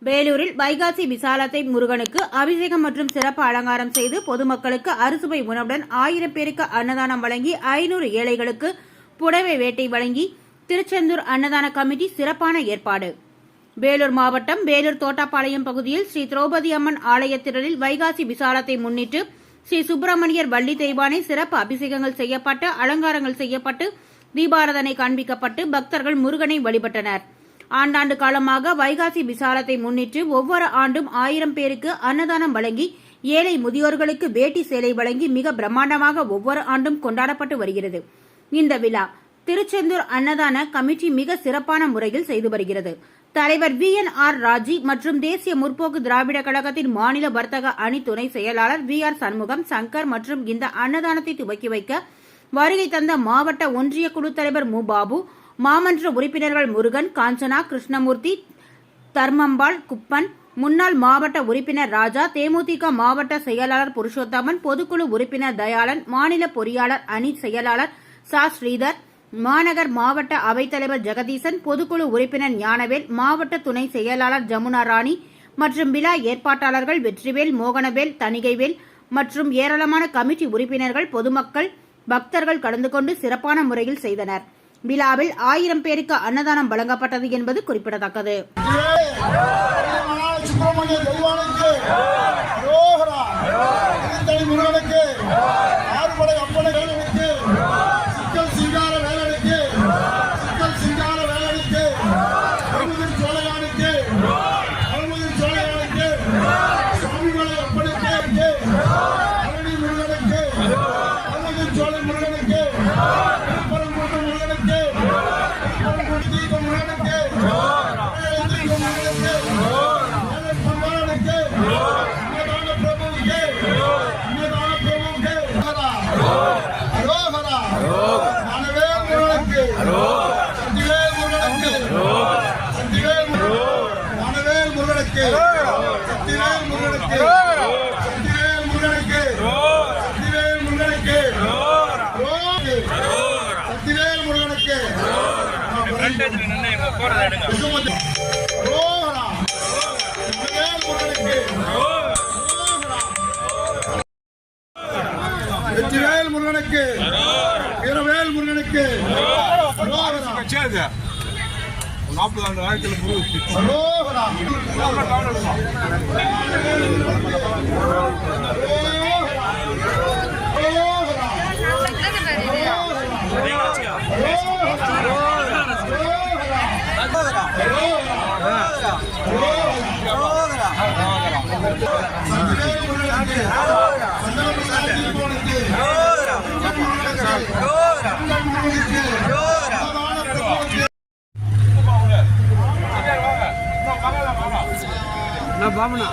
வேலூரில் வைகாசி விசாலத்தை முருகனுக்கு அபிஷேகம் மற்றும் சிறப்பு அலங்காரம் செய்து பொதுமக்களுக்கு அறுசுவை உணவுடன் 1000 பேருக்கு அன்னதானம் வழங்கி 500 ஏழைகளுக்கு புடவை வேட்டை வழங்கி திருச்செந்தூர் அன்னதான கமிட்டி சிறப்பான ஏற்பாடு. வேலூர் மாவட்டம் வேலூர் தோட்டாப்பாளையம் பகுதியில் ஸ்ரீ திரௌபதி அம்மன் ஆலய திடலில் வைகாசி விசாலத்தை முன்னிட்டு ஸ்ரீ சுப்பிரமணியர் வள்ளி தெய்வானை சிறப்பு அபிஷேகங்கள் செய்யப்பட்டு அலங்காரங்கள் செய்யப்பட்டு தீபாராதனை காண்பிக்கப்பட்டு பக்தர்கள் முருகனை வழிபட்டனர். ஆண்டாண்டு காலமாக வைகாசி விசாலத்தை முன்னிட்டு ஒவ்வொரு ஆண்டும் 1000 பேருக்கு அன்னதானம் வழங்கி ஏழை முதியோர்களுக்கு வேட்டி சேலை வழங்கி மிக பிரம்மாண்டமாக ஒவ்வொரு ஆண்டும் கொண்டாடப்பட்டு வருகிறது. இந்த விழா திருச்செந்தூர் அன்னதான கமிட்டி மிக சிறப்பான முறையில் செய்து வருகிறது. தலைவர் VNR ராஜி மற்றும் தேசிய முற்போக்கு திராவிட கழகத்தின் மாநில வர்த்தக அணி துணை செயலாளர் VR சண்முகம் சங்கர் மற்றும் இந்த அன்னதானத்தை துவக்கி வைக்க வருகை தந்த மாவட்ட ஒன்றிய குழு தலைவர் மு பாபு, மாமன்ற உறுப்பினர்கள் முருகன், காஞ்சனா, கிருஷ்ணமூர்த்தி, தர்மம்பாள், குப்பன், முன்னாள் மாவட்ட உறுப்பினர் ராஜா, தேமுதிக மாவட்ட செயலாளர் புருஷோத்தமன், பொதுக்குழு உறுப்பினர் தயாளன், மாநில பொறியாளர் அணி செயலாளர் சா ஸ்ரீதர், மாநகர் மாவட்ட அவைத்தலைவர் ஜெகதீசன், பொதுக்குழு உறுப்பினர் ஞானவேல், மாவட்ட துணை செயலாளர் ஜமுனா ராணி மற்றும் விழா ஏற்பாட்டாளர்கள் வெற்றிவேல், மோகனவேல், தணிகைவேல் மற்றும் ஏராளமான கமிட்டி உறுப்பினர்கள், பொதுமக்கள், பக்தர்கள் கலந்து கொண்டு சிறப்பான முறையில் செய்தனர். விழாவில் 1000 பேருக்கு அன்னதானம் வழங்கப்பட்டது என்பது குறிப்பிடத்தக்கது. வெற்றிவேல் முருகனுக்கு, வீரவேல் முருகனுக்கு 40 ஆண்டு வாழ்க்கையில் பாமனா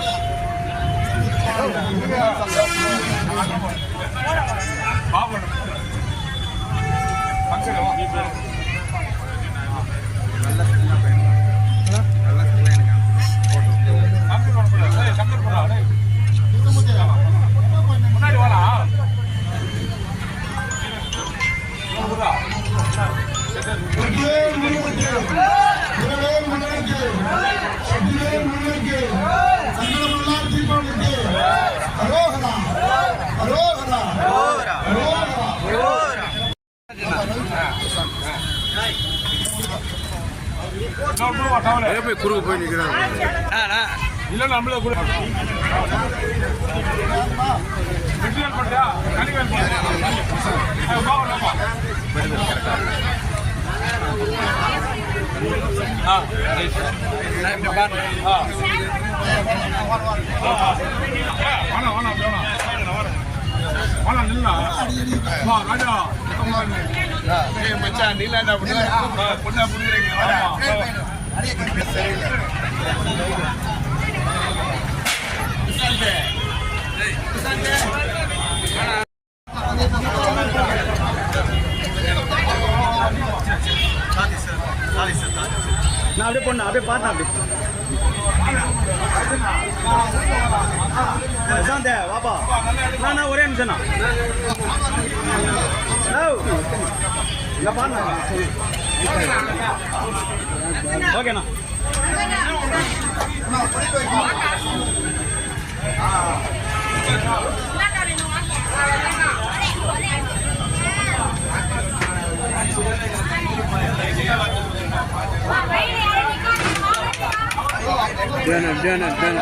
குறுக்கு போய் நிற்கிறாங்க. இல்லை நம்மள கூட மச்சான் நீலாண்டா பொண்ணா புரிஞ்சுறீங்க. நான் அப்படியே பொண்ணு அப்படியே பார்த்தேன். அப்படி பிரசாந்தே வாப்பா, நான் ஒரே நிமிஷம் இங்க பாருங்க. ஓகேண்ணா. வேணா வேணா